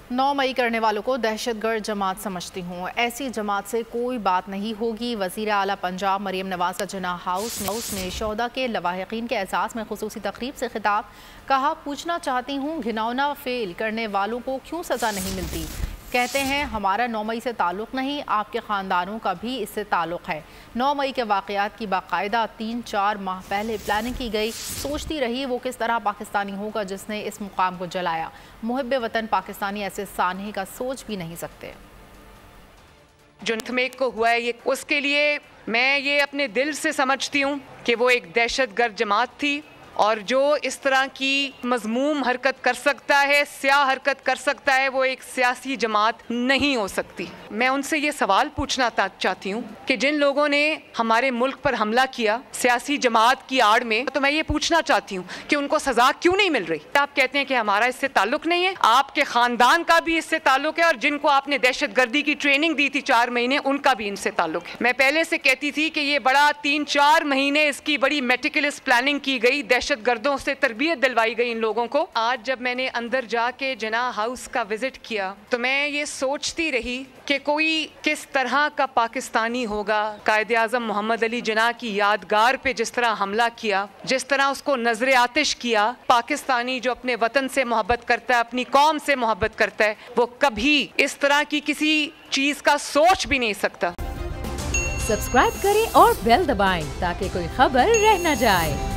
9 मई करने वालों को दहशतगर्द जमात समझती हूँ। ऐसी जमात से कोई बात नहीं होगी। वज़ीर आला पंजाब मरियम नवाज़ का जिन्ना हाउस में शोहदा के लवाहिकीन के एहसास में खुसूसी तकरीब से खिताब। कहा, पूछना चाहती हूँ घिनौना फेल करने वालों को क्यों सज़ा नहीं मिलती। कहते हैं हमारा 9 मई से ताल्लुक़ नहीं, आपके ख़ानदानों का भी इससे ताल्लुक़ है। 9 मई के वाक़यात की बाकायदा 3-4 माह पहले प्लानिंग की गई। सोचती रही वो किस तरह पाकिस्तानी होगा जिसने इस मुकाम को जलाया। मुहिब्बे वतन पाकिस्तानी ऐसे सानहे का सोच भी नहीं सकते। जो नथमेक को हुआ है ये, उसके लिए मैं ये अपने दिल से समझती हूँ कि वो एक दहशतगर्द जमात थी और जो इस तरह की मज़मूम हरकत कर सकता है, स्याह हरकत कर सकता है, वो एक सियासी जमात नहीं हो सकती। मैं उनसे ये सवाल पूछना चाहती हूँ कि जिन लोगों ने हमारे मुल्क पर हमला किया सियासी जमात की आड़ में, तो मैं ये पूछना चाहती हूँ कि उनको सज़ा क्यों नहीं मिल रही। आप कहते हैं कि हमारा इससे ताल्लुक़ नहीं है, आपके ख़ानदान का भी इससे ताल्लुक़ है और जिनको आपने दहशतगर्दी की ट्रेनिंग दी थी 4 महीने, उनका भी इनसे ताल्लुक़ है। मैं पहले से कहती थी कि ये बड़ा 3-4 महीने इसकी बड़ी मेटिकुलस प्लानिंग की गई, दहशतगर्दों से तरबियत दिलवाई गई इन लोगों को। आज जब मैंने अंदर जाके जिन्ना हाउस का विजिट किया तो मैं ये सोचती रही कि कोई किस तरह का पाकिस्तानी होगा। कायदे आज़म मोहम्मद अली जिन्ना की यादगार पे जिस तरह हमला किया, जिस तरह उसको नजरे आतिश किया, पाकिस्तानी जो अपने वतन से मोहब्बत करता है, अपनी कौम से मोहब्बत करता है, वो कभी इस तरह की किसी चीज का सोच भी नहीं सकता। सब्सक्राइब करें और बेल दबाएं ताकि कोई खबर रह न जाए।